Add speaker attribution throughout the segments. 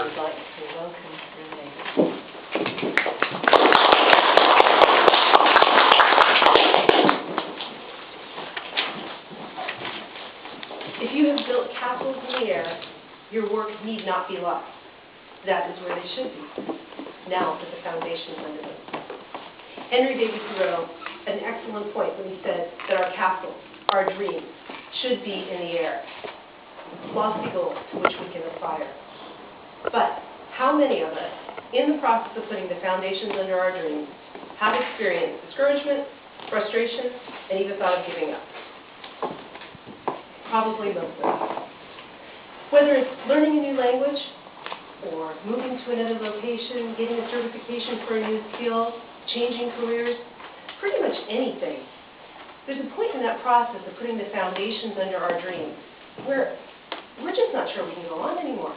Speaker 1: would like to welcome Renee. If you have built castles in the air, your work need not be lost. That is where they should be. Now put the foundations under them. Henry David Thoreau had an excellent point when he said that our castles, our dreams, should be in the air. Lofty goals to which we can aspire. But how many of us, in the process of putting the foundations under our dreams, have experienced discouragement, frustration, and even thought of giving up? Probably most of us. Whether it's learning a new language, or moving to another location, getting a certification for a new skill, changing careers, pretty much anything. There's a point in that process of putting the foundations under our dreams where we're just not sure we can go on anymore.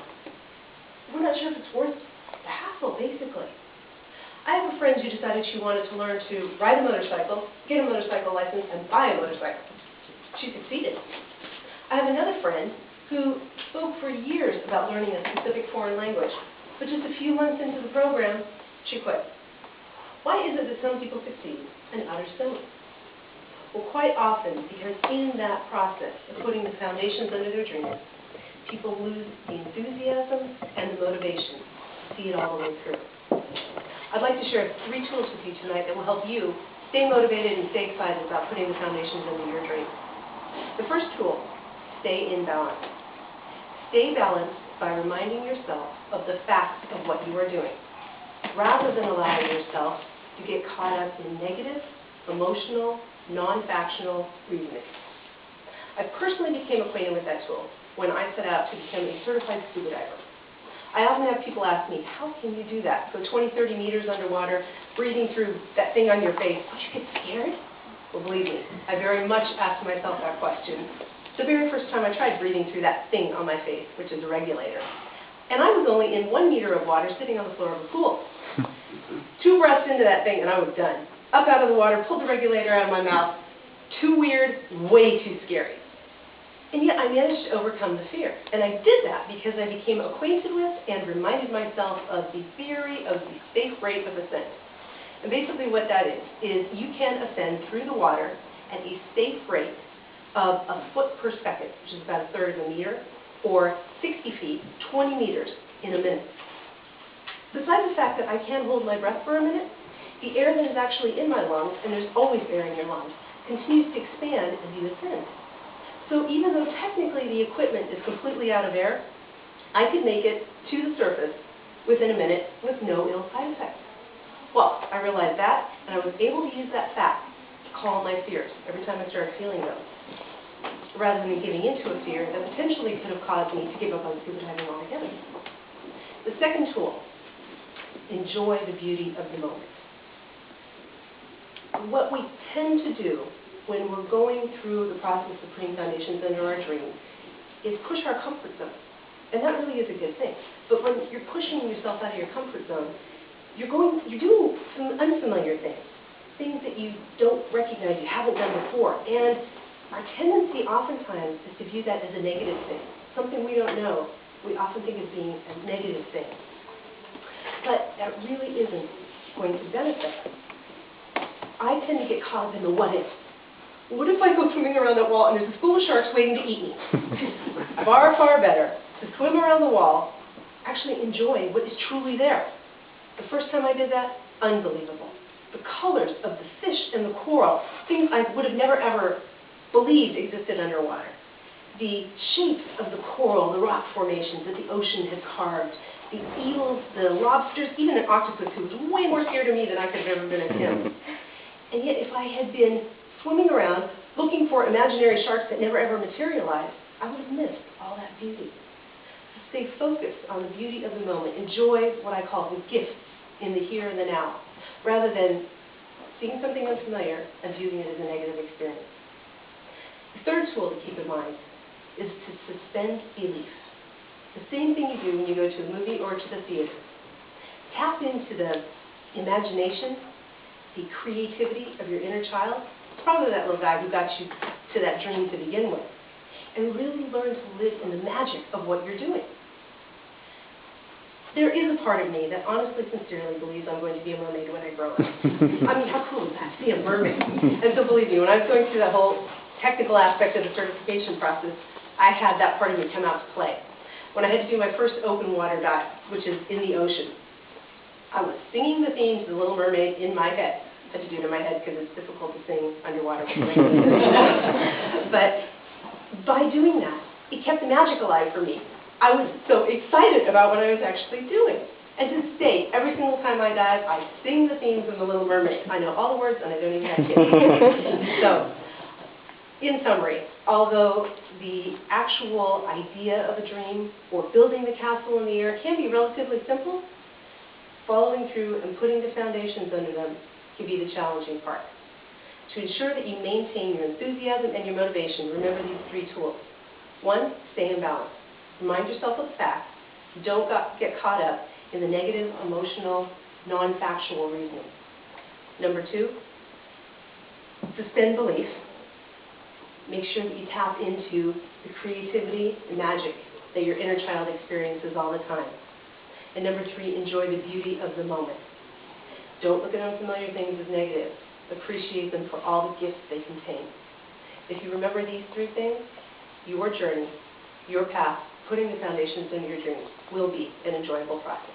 Speaker 1: We're not sure if it's worth the hassle, basically. I have a friend who decided she wanted to learn to ride a motorcycle, get a motorcycle license, and buy a motorcycle. She succeeded. I have another friend who spoke for years about learning a specific foreign language, but just a few months into the program, she quit. Why is it that some people succeed and others don't? Well, quite often, because in that process of putting the foundations under their dreams, people lose the enthusiasm and the motivation to see it all the way through. I'd like to share 3 tools with you tonight that will help you stay motivated and stay excited about putting the foundations under your dreams. The first tool, stay in balance. Stay balanced by reminding yourself of the facts of what you are doing, rather than allowing yourself to get caught up in negative, emotional, non-factional reasoning. I personally became acquainted with that tool when I set out to become a certified scuba diver. I often have people ask me, how can you do that? Go 20, 30 meters underwater, breathing through that thing on your face. Don't you get scared? Well, believe me, I very much asked myself that question the very first time I tried breathing through that thing on my face, which is a regulator. And I was only in 1 meter of water sitting on the floor of a pool. 2 breaths into that thing and I was done. Up out of the water, pulled the regulator out of my mouth. Too weird, way too scary. And yet I managed to overcome the fear. And I did that because I became acquainted with and reminded myself of the theory of the safe rate of ascent. And basically what that is you can ascend through the water at a safe rate of a foot per second, which is about 1/3 of a meter, or 60 feet, 20 meters in a minute. Besides the fact that I can hold my breath for a minute, the air that is actually in my lungs, and there's always air in your lungs, continues to expand as you ascend. So even though technically the equipment is completely out of air, I could make it to the surface within a minute with no ill side effects. Well, I realized that, and I was able to use that fact to calm my fears every time I started feeling those, rather than giving into a fear that potentially could have caused me to give up on scuba diving altogether. The second tool, enjoy the beauty of the moment. What we tend to do when we're going through the process of putting foundations under our dreams is push our comfort zone. And that really is a good thing. But when you're pushing yourself out of your comfort zone, you're doing some unfamiliar things that you don't recognize, you haven't done before. And our tendency oftentimes is to view that as a negative thing. Something we don't know, we often think of being a negative thing. But that really isn't going to benefit us. I tend to get caught in the what if. What if I go swimming around that wall and there's a school of sharks waiting to eat me? Far, far better to swim around the wall, actually enjoy what is truly there. The first time I did that, unbelievable. The colors of the fish and the coral, things I would have never ever believed existed underwater. The shapes of the coral, the rock formations that the ocean has carved, the eels, the lobsters, even an octopus who was way more scared of me than I could have ever been of him. And yet if I had been swimming around looking for imaginary sharks that never ever materialized, I would have missed all that beauty. So stay focused on the beauty of the moment. Enjoy what I call the gifts in the here and the now, rather than seeing something unfamiliar and viewing it as a negative experience. The third tool to keep in mind is to suspend belief. The same thing you do when you go to a movie or to the theater. Tap into the imagination, the creativity of your inner child. It's probably that little guy who got you to that dream to begin with. And really learn to live in the magic of what you're doing. There is a part of me that honestly, sincerely believes I'm going to be a mermaid when I grow up. I mean, how cool is that to be a mermaid? And so believe me, when I was going through that whole technical aspect of the certification process, I had that part of me come out to play. When I had to do my first open water dive, which is in the ocean, I was singing the theme to The Little Mermaid in my head. I had to do it in my head because it's difficult to sing underwater. But by doing that, it kept the magic alive for me. I was so excited about what I was actually doing. And to this day, every single time I dive, I sing the themes of The Little Mermaid. I know all the words, and I don't even have kids. So, in summary, although the actual idea of a dream or building the castle in the air can be relatively simple, following through and putting the foundations under them can be the challenging part. To ensure that you maintain your enthusiasm and your motivation, remember these 3 tools. 1, stay in balance. Remind yourself of the facts. Don't get caught up in the negative, emotional, non-factual reasoning. Number 2, suspend belief. Make sure that you tap into the creativity and magic that your inner child experiences all the time. And number 3, enjoy the beauty of the moment. Don't look at unfamiliar things as negative. Appreciate them for all the gifts they contain. If you remember these 3 things, your journey, your path, putting the foundations in your dreams will be an enjoyable process.